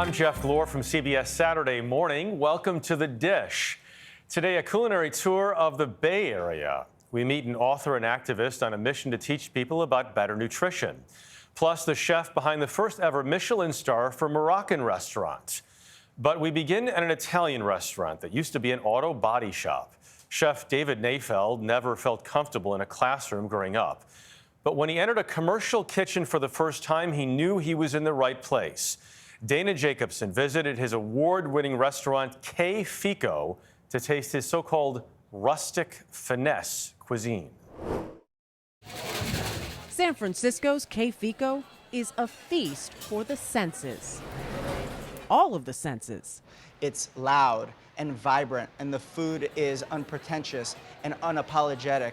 I'm Jeff Glor from CBS Saturday Morning. Welcome to The Dish. Today, a culinary tour of the Bay Area. We meet an author and activist on a mission to teach people about better nutrition. Plus, the chef behind the first ever Michelin star for Moroccan restaurant. But we begin at an Italian restaurant that used to be an auto body shop. Chef David Nayfeld never felt comfortable in a classroom growing up. But when he entered a commercial kitchen for the first time, he knew he was in the right place. Dana Jacobson visited his award-winning restaurant, Kico, to taste his so-called rustic finesse cuisine. San Francisco's Kico is a feast for the senses. All of the senses. It's loud and vibrant, and the food is unpretentious and unapologetic.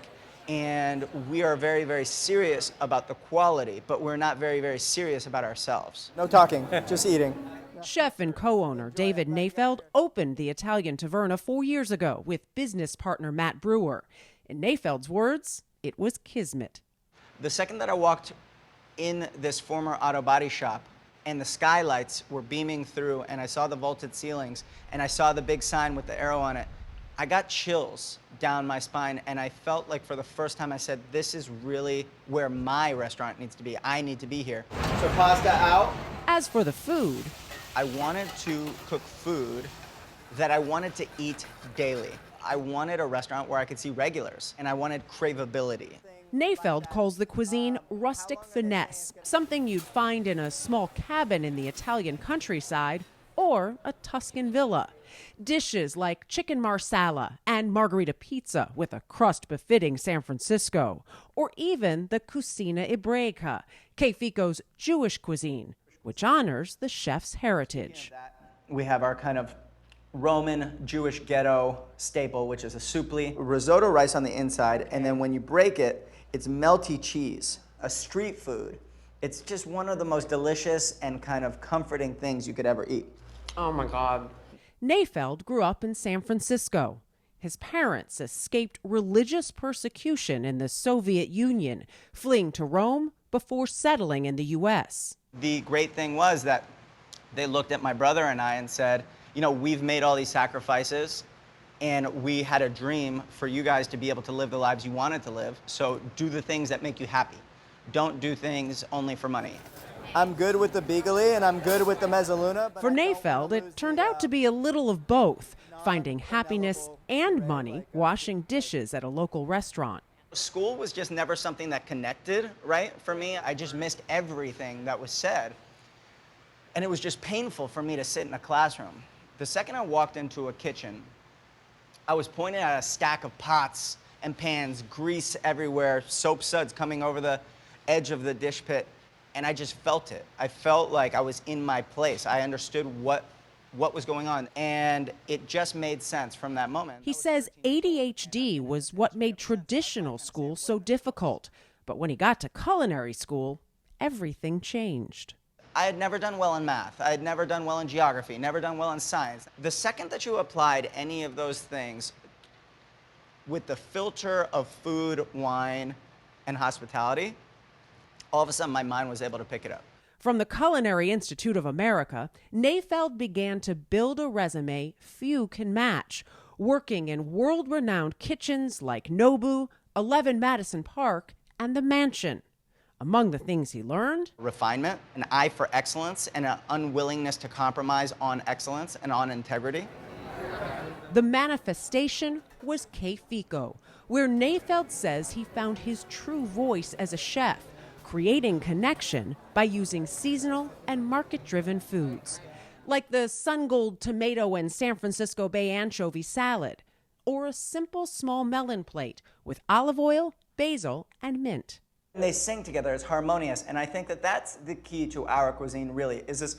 And we are very, very serious about the quality, but we're not very, very serious about ourselves. No talking, just eating. Chef and co-owner David Nayfeld opened the Italian Taverna 4 years ago with business partner Matt Brewer. In Nayfeld's words, it was kismet. The second that I walked in this former auto body shop and the skylights were beaming through and I saw the vaulted ceilings and I saw the big sign with the arrow on it, I got chills down my spine, and I felt like for the first time I said, this is really where my restaurant needs to be. I need to be here. So pasta out. As for the food, I wanted to cook food that I wanted to eat daily. I wanted a restaurant where I could see regulars, and I wanted craveability. Nayfeld calls the cuisine rustic finesse, something you'd find in a small cabin in the Italian countryside or a Tuscan villa. Dishes like chicken marsala and margarita pizza with a crust befitting San Francisco, or even the cucina ebraica, Kico's Jewish cuisine, which honors the chef's heritage. We have our kind of Roman Jewish ghetto staple, which is a soupli, risotto rice on the inside, and then when you break it, it's melty cheese, a street food. It's just one of the most delicious and kind of comforting things you could ever eat. Oh my God. Nayfeld grew up in San Francisco. His parents escaped religious persecution in the Soviet Union, fleeing to Rome before settling in the U.S. The great thing was that they looked at my brother and I and said, you know, we've made all these sacrifices and we had a dream for you guys to be able to live the lives you wanted to live. So do the things that make you happy. Don't do things only for money. I'm good with the bigoli and I'm good with the mezzaluna. For Nayfeld, it turned out to be a little of both, finding happiness and money washing dishes at a local restaurant. School was just never something that connected, right, for me. I just missed everything that was said. And it was just painful for me to sit in a classroom. The second I walked into a kitchen, I was pointed at a stack of pots and pans, grease everywhere, soap suds coming over the edge of the dish pit. And I just felt it. I felt like I was in my place. I understood what was going on, and it just made sense from that moment. He says ADHD was what made traditional school so difficult. But when he got to culinary school, everything changed. I had never done well in math. I had never done well in geography, never done well in science. The second that you applied any of those things with the filter of food, wine, and hospitality, all of a sudden my mind was able to pick it up. From the Culinary Institute of America, Nayfeld began to build a resume few can match, working in world-renowned kitchens like Nobu, 11 Madison Park, and The Mansion. Among the things he learned: refinement, an eye for excellence, and an unwillingness to compromise on excellence and on integrity. The manifestation was Kico, where Nayfeld says he found his true voice as a chef, creating connection by using seasonal and market-driven foods, like the sun-gold tomato and San Francisco Bay anchovy salad, or a simple small melon plate with olive oil, basil, and mint. They sing together, it's harmonious, and I think that that's the key to our cuisine, really, is this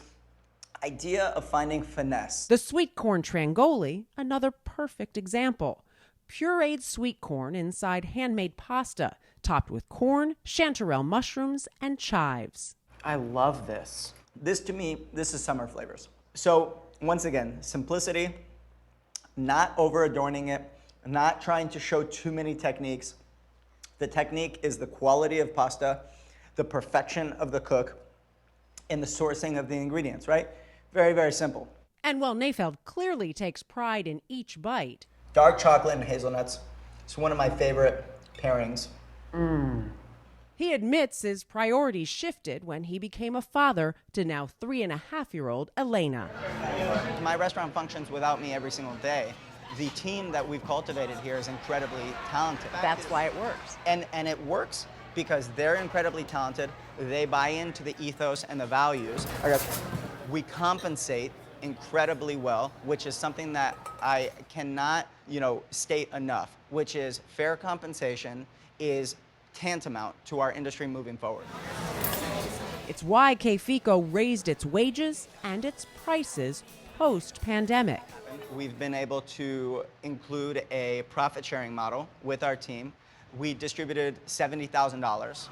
idea of finding finesse. The sweet corn trangoli, another perfect example. Pureed sweet corn inside handmade pasta, topped with corn, chanterelle mushrooms, and chives. I love this. This, to me, this is summer flavors. So, once again, simplicity, not over-adorning it, not trying to show too many techniques. The technique is the quality of pasta, the perfection of the cook, and the sourcing of the ingredients, right? Very, very simple. And while Nafeld clearly takes pride in each bite, Dark chocolate and hazelnuts. It's one of my favorite pairings. he admits his priorities shifted when he became a father to now 3.5-year-old Elena. My restaurant functions without me every single day. The team that we've cultivated here is incredibly talented. That's why it works. And it works because they're incredibly talented. They buy into the ethos and the values. We compensate incredibly well, which is something that I cannot, state enough, which is fair compensation is tantamount to our industry moving forward. It's why Kico raised its wages and its prices post-pandemic. We've been able to include a profit-sharing model with our team. We distributed $70,000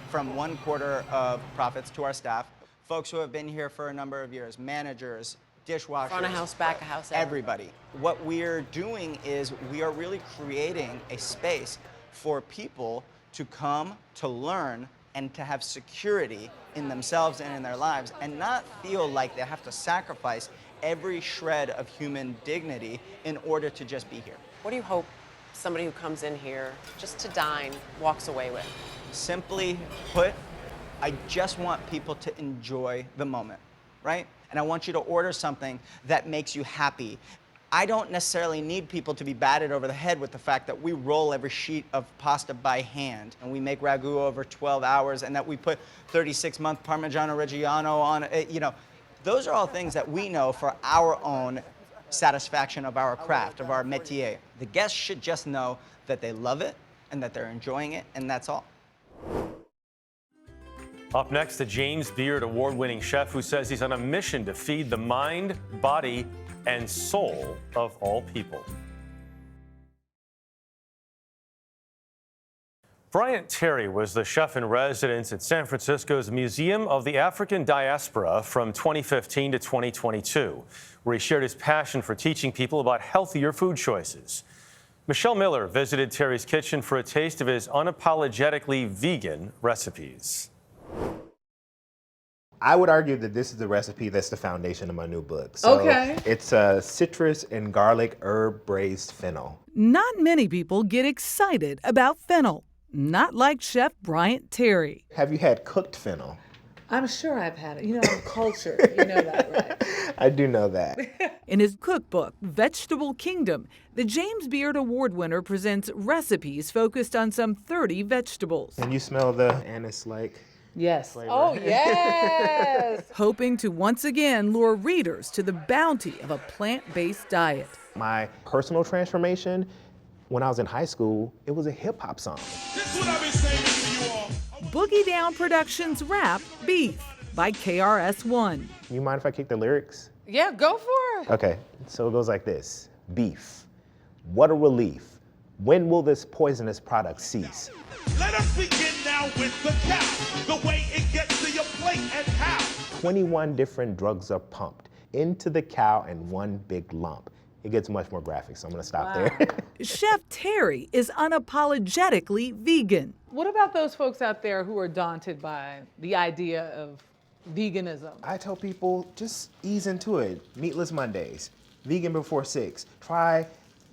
from 1/4 of profits to our staff. Folks who have been here for a number of years, managers, dishwashers. Front of house, back of house, everybody. What we're doing is we are really creating a space for people to come, to learn, and to have security in themselves and in their lives, and not feel like they have to sacrifice every shred of human dignity in order to just be here. What do you hope somebody who comes in here just to dine walks away with? Simply put, I just want people to enjoy the moment, right? And I want you to order something that makes you happy. I don't necessarily need people to be batted over the head with the fact that we roll every sheet of pasta by hand and we make ragu over 12 hours and that we put 36-month Parmigiano Reggiano on it. Those are all things that we know for our own satisfaction of our craft, of our métier. The guests should just know that they love it and that they're enjoying it, and that's all. Up next, the James Beard award-winning chef who says he's on a mission to feed the mind, body, and soul of all people. Bryant Terry was the chef in residence at San Francisco's Museum of the African Diaspora from 2015 to 2022, where he shared his passion for teaching people about healthier food choices. Michelle Miller visited Terry's kitchen for a taste of his unapologetically vegan recipes. I would argue that this is the recipe that's the foundation of my new book. So it's a citrus and garlic herb braised fennel. Not many people get excited about fennel. Not like Chef Bryant Terry. Have you had cooked fennel? I'm sure I've had it. I'm cultured. You know that, right? I do know that. In his cookbook, Vegetable Kingdom, the James Beard Award winner presents recipes focused on some 30 vegetables. And you smell the anise-like Yes. flavor. Oh, yes. Hoping to once again lure readers to the bounty of a plant-based diet. My personal transformation, when I was in high school, it was a hip-hop song. This is what I've been saying to you all. Boogie Down Productions rap Beef by KRS-One. You mind if I kick the lyrics? Yeah, go for it. Okay, so it goes like this. Beef, what a relief. When will this poisonous product cease? Let us begin now with the cow, the way it gets to your plate and how. 21 different drugs are pumped into the cow in one big lump. It gets much more graphic, so I'm gonna stop there. Chef Terry is unapologetically vegan. What about those folks out there who are daunted by the idea of veganism? I tell people, just ease into it. Meatless Mondays, vegan before 6. Try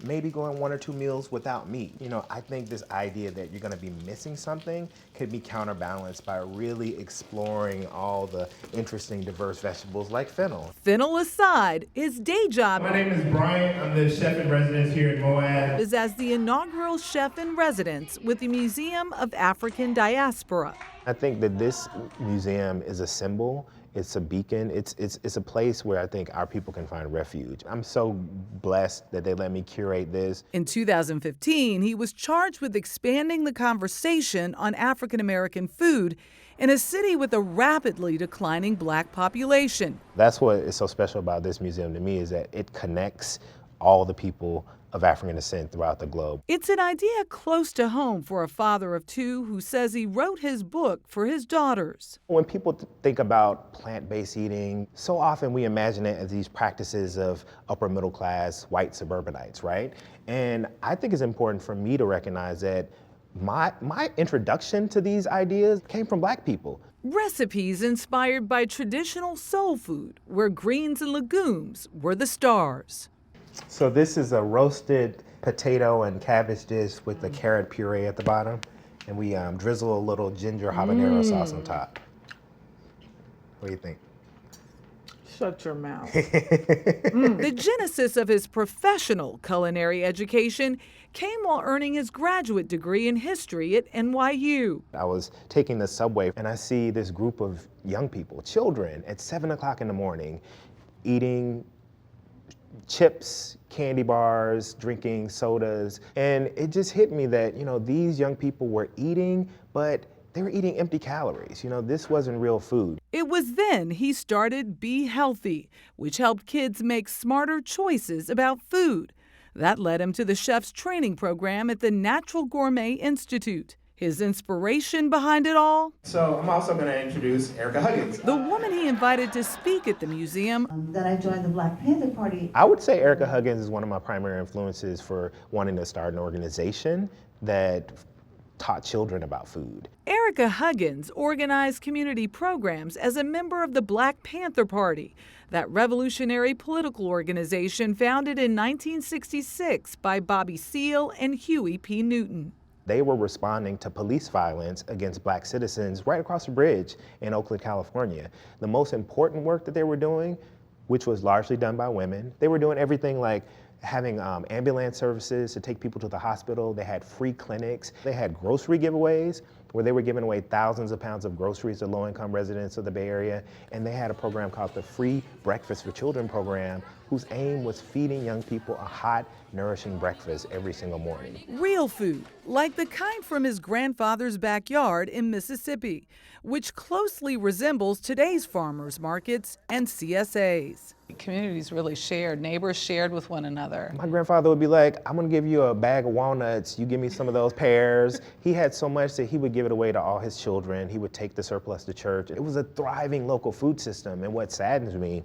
maybe going 1 or 2 meals without meat. I think this idea that you're gonna be missing something could be counterbalanced by really exploring all the interesting, diverse vegetables like fennel. Fennel aside, his day job My name is Brian. I'm the chef in residence here in Moab. is as the inaugural chef in residence with the Museum of African Diaspora. I think that this museum is a symbol. It's a beacon. It's a place where I think our people can find refuge. I'm so blessed that they let me curate this. In 2015, he was charged with expanding the conversation on African American food in a city with a rapidly declining Black population. That's what is so special about this museum to me, is that it connects all the people of African descent throughout the globe. It's an idea close to home for a father of 2 who says he wrote his book for his daughters. When people think about plant-based eating, so often we imagine it as these practices of upper middle class white suburbanites, right? And I think it's important for me to recognize that My introduction to these ideas came from Black people. Recipes inspired by traditional soul food, where greens and legumes were the stars. So this is a roasted potato and cabbage dish with the carrot puree at the bottom, and we drizzle a little ginger habanero sauce on top. What do you think? Shut your mouth. The genesis of his professional culinary education came while earning his graduate degree in history at NYU. I was taking the subway and I see this group of young people, children, at 7 o'clock in the morning, eating chips, candy bars, drinking sodas. And it just hit me that, these young people were eating, but they were eating empty calories. This wasn't real food. It was then he started Be Healthy, which helped kids make smarter choices about food. That led him to the chef's training program at the Natural Gourmet Institute. His inspiration behind it all? So I'm also going to introduce Erica Huggins. The woman he invited to speak at the museum. Then I joined the Black Panther Party. I would say Erica Huggins is one of my primary influences for wanting to start an organization that taught children about food. Erica Huggins organized community programs as a member of the Black Panther Party, that revolutionary political organization founded in 1966 by Bobby Seale and Huey P. Newton. They were responding to police violence against Black citizens right across the bridge in Oakland, California. The most important work that they were doing, which was largely done by women, they were doing everything like having ambulance services to take people to the hospital. They had free clinics. They had grocery giveaways where they were giving away thousands of pounds of groceries to low-income residents of the Bay Area. And they had a program called the Free Breakfast for Children program, whose aim was feeding young people a hot, nourishing breakfast every single morning. Real food, like the kind from his grandfather's backyard in Mississippi, which closely resembles today's farmers markets and CSAs. Communities really shared, neighbors shared with one another. My grandfather would be like, I'm gonna give you a bag of walnuts, you give me some of those pears. He had so much that he would give it away to all his children. He would take the surplus to church. It was a thriving local food system, and what saddens me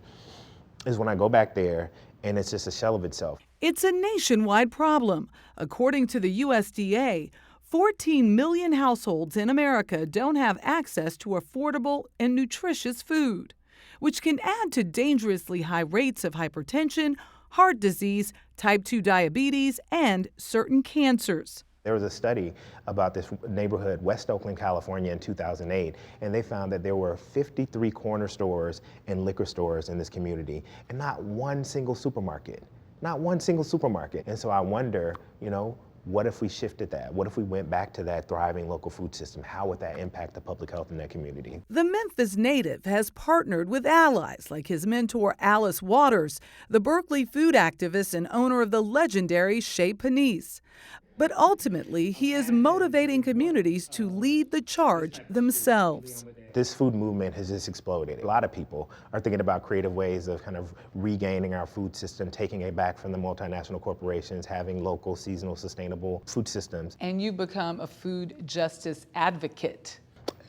is when I go back there and it's just a shell of itself. It's a nationwide problem. According to the USDA, 14 million households in America don't have access to affordable and nutritious food, which can add to dangerously high rates of hypertension, heart disease, type 2 diabetes, and certain cancers. There was a study about this neighborhood, West Oakland, California, in 2008, and they found that there were 53 corner stores and liquor stores in this community, and not one single supermarket. Not one single supermarket. And so I wonder, what if we shifted that? What if we went back to that thriving local food system? How would that impact the public health in that community? The Memphis native has partnered with allies like his mentor Alice Waters, the Berkeley food activist and owner of the legendary Chez Panisse. But ultimately, he is motivating communities to lead the charge themselves. This food movement has just exploded. A lot of people are thinking about creative ways of kind of regaining our food system, taking it back from the multinational corporations, having local, seasonal, sustainable food systems. And you've become a food justice advocate.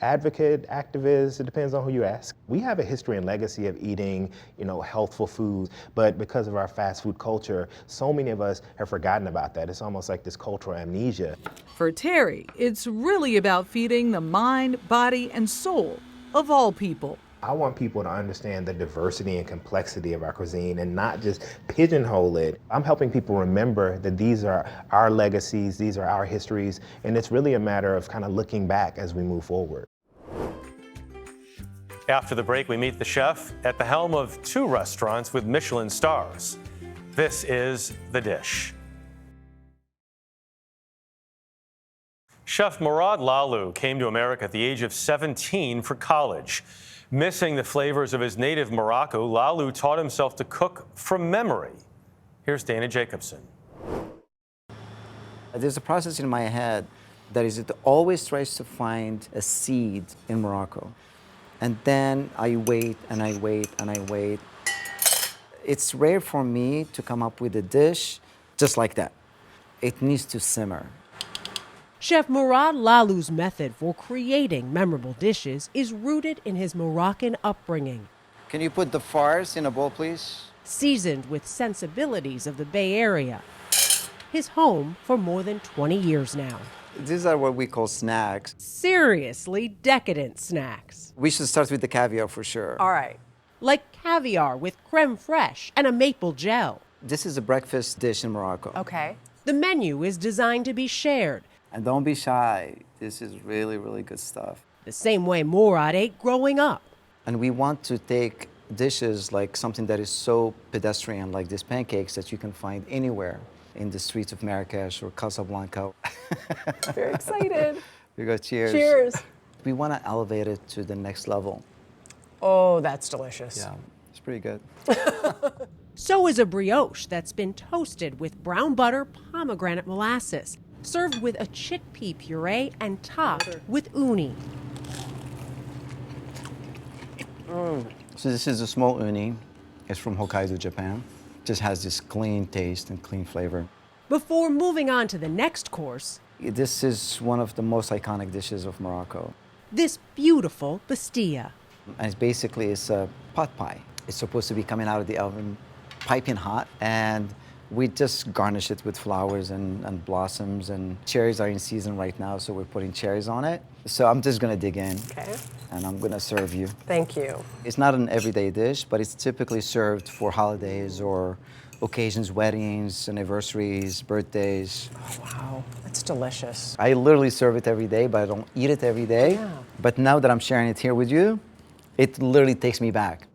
Advocate, activist, it depends on who you ask. We have a history and legacy of eating, healthful foods, but because of our fast food culture, so many of us have forgotten about that. It's almost like this cultural amnesia. For Terry, it's really about feeding the mind, body, and soul of all people. I want people to understand the diversity and complexity of our cuisine and not just pigeonhole it. I'm helping people remember that these are our legacies, these are our histories, and it's really a matter of kind of looking back as we move forward. After the break, we meet the chef at the helm of 2 restaurants with Michelin stars. This is The Dish. Chef Mourad Lalou came to America at the age of 17 for college. Missing the flavors of his native Morocco, Lalou taught himself to cook from memory. Here's Dana Jacobson. There's a process in my head that is it always tries to find a seed in Morocco. And then I wait and I wait and I wait. It's rare for me to come up with a dish just like that. It needs to simmer. Chef Mourad Lalou's method for creating memorable dishes is rooted in his Moroccan upbringing. Can you put the farce in a bowl, please? Seasoned with sensibilities of the Bay Area, his home for more than 20 years now. These are what we call snacks. Seriously decadent snacks. We should start with the caviar for sure. All right. Like caviar with creme fraiche and a maple gel. This is a breakfast dish in Morocco. Okay. The menu is designed to be shared, And don't be shy. This is really, really good stuff. the same way Morad ate growing up. And we want to take dishes like something that is so pedestrian, like these pancakes that you can find anywhere in the streets of Marrakesh or Casablanca. Very excited. We go, cheers. Cheers. We want to elevate it to the next level. Oh, that's delicious. Yeah, it's pretty good. So is a brioche that's been toasted with brown butter pomegranate molasses, served with a chickpea puree and topped with uni. So this is a small uni. It's from Hokkaido, Japan. Just has this clean taste and clean flavor. Before moving on to the next course, This is one of the most iconic dishes of Morocco. this beautiful pastilla. And it's a pot pie. It's supposed to be coming out of the oven piping hot, and we just garnish it with flowers and blossoms, and cherries are in season right now, so we're putting cherries on it. So I'm just gonna dig in, Okay. and I'm gonna serve you. Thank you. It's not an everyday dish, but it's typically served for holidays or occasions, weddings, anniversaries, birthdays. Oh, wow. That's delicious. I literally serve it every day, but I don't eat it every day. Yeah. But now that I'm sharing it here with you, it literally takes me back.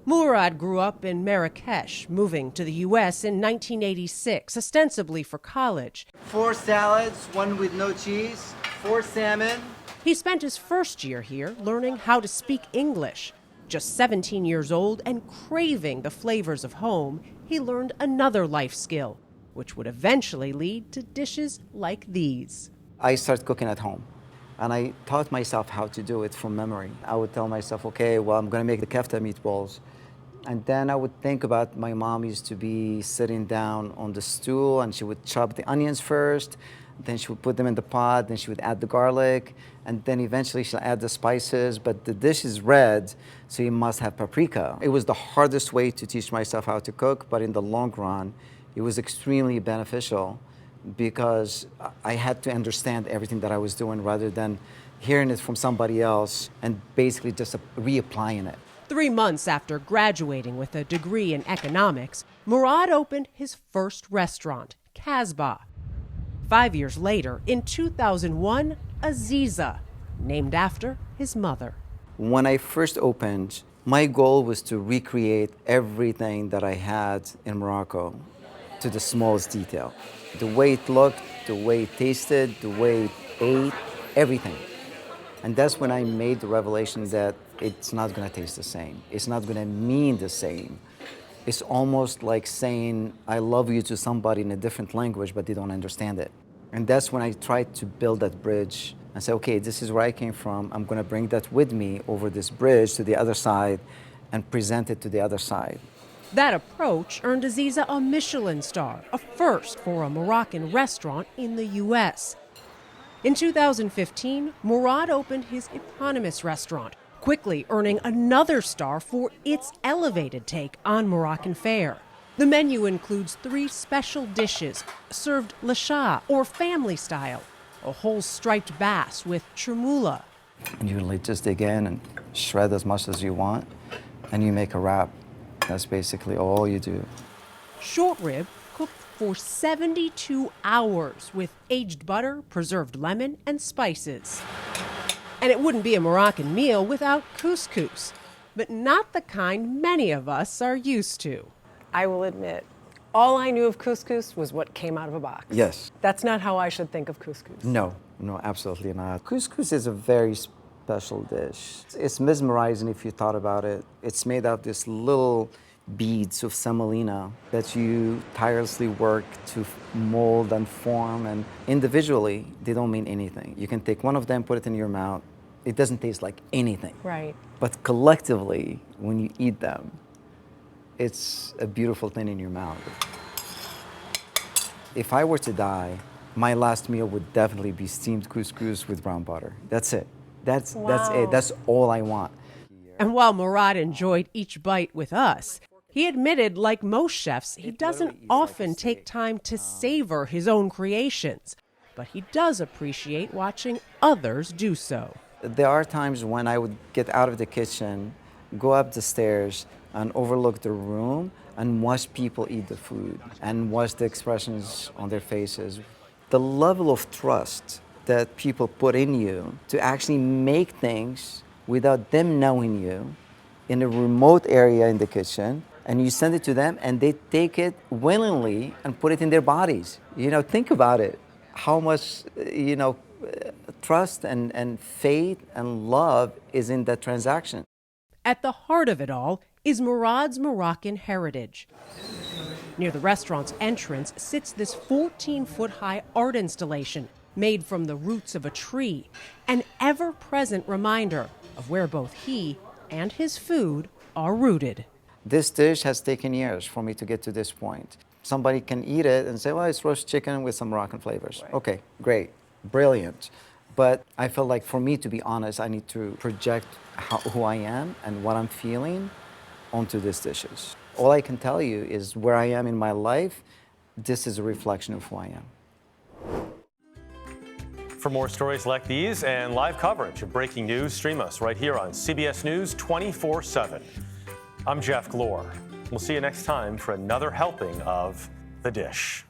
Murad grew up in Marrakesh, moving to the U.S. in 1986, ostensibly for college. 4 salads, 1 with no cheese, 4 salmon. He spent his first year here learning how to speak English. Just 17 years old and craving the flavors of home, he learned another life skill, which would eventually lead to dishes like these. I started cooking at home, and I taught myself how to do it from memory. I would tell myself, okay, well, I'm gonna make the kefta meatballs. And then I would think about my mom used to be sitting down on the stool, and she would chop the onions first, then she would put them in the pot, then she would add the garlic, and then eventually she'll add the spices. But the dish is red, so you must have paprika. It was the hardest way to teach myself how to cook, but in the long run, it was extremely beneficial because I had to understand everything that I was doing rather than hearing it from somebody else and basically just reapplying it. 3 months after graduating with a degree in economics, Murad opened his first restaurant, Casbah. 5 years later, in 2001, Aiza, named after his mother. When I first opened, my goal was to recreate everything that I had in Morocco to the smallest detail. The way it looked, the way it tasted, the way it ate, everything. And that's when I made the revelation that it's not gonna taste the same. It's not gonna mean the same. It's almost like saying, I love you to somebody in a different language, but they don't understand it. And that's when I tried to build that bridge and say, okay, this is where I came from. I'm gonna bring that with me over this bridge to the other side and present it to the other side. That approach earned Aiza a Michelin star, a first for a Moroccan restaurant in the U.S. In 2015, Murad opened his Economus restaurant, quickly earning another star for its elevated take on Moroccan fare. The menu includes 3 special dishes, served lasha, or family style, a whole striped bass with chermoula. And you like just dig in and shred as much as you want, and you make a wrap. That's basically all you do. Short rib cooked for 72 hours with aged butter, preserved lemon, and spices. And it wouldn't be a Moroccan meal without couscous, but not the kind many of us are used to. I will admit, all I knew of couscous was what came out of a box. Yes. That's not how I should think of couscous. No, absolutely not. Couscous is a very special dish. It's mesmerizing if you thought about it. It's made out of this little beads of semolina that you tirelessly work to mold and form, and individually, they don't mean anything. You can take one of them, put it in your mouth. It doesn't taste like anything. Right. But collectively, when you eat them, it's a beautiful thing in your mouth. If I were to die, my last meal would definitely be steamed couscous with brown butter. That's it. That's it. That's all I want. And while Murad enjoyed each bite with us, he admitted, like most chefs, he doesn't often take time to savor his own creations. but he does appreciate watching others do so. There are times when I would get out of the kitchen, go up the stairs, and overlook the room and watch people eat the food and watch the expressions on their faces. The level of trust that people put in you to actually make things without them knowing you in a remote area in the kitchen, and you send it to them and they take it willingly and put it in their bodies. Think about it. How much, trust and faith and love is in that transaction. At the heart of it all is Murad's Moroccan heritage. Near the restaurant's entrance sits this 14-foot-high art installation made from the roots of a tree, an ever-present reminder of where both he and his food are rooted. This dish has taken years for me to get to this point. Somebody can eat it and say, well, it's roast chicken with some Moroccan flavors. Okay, great, brilliant. But I felt like for me to be honest, I need to project who I am and what I'm feeling onto these dishes. All I can tell you is where I am in my life, this is a reflection of who I am. For more stories like these and live coverage of breaking news, stream us right here on CBS News 24/7. I'm Jeff Glor. We'll see you next time for another helping of The Dish.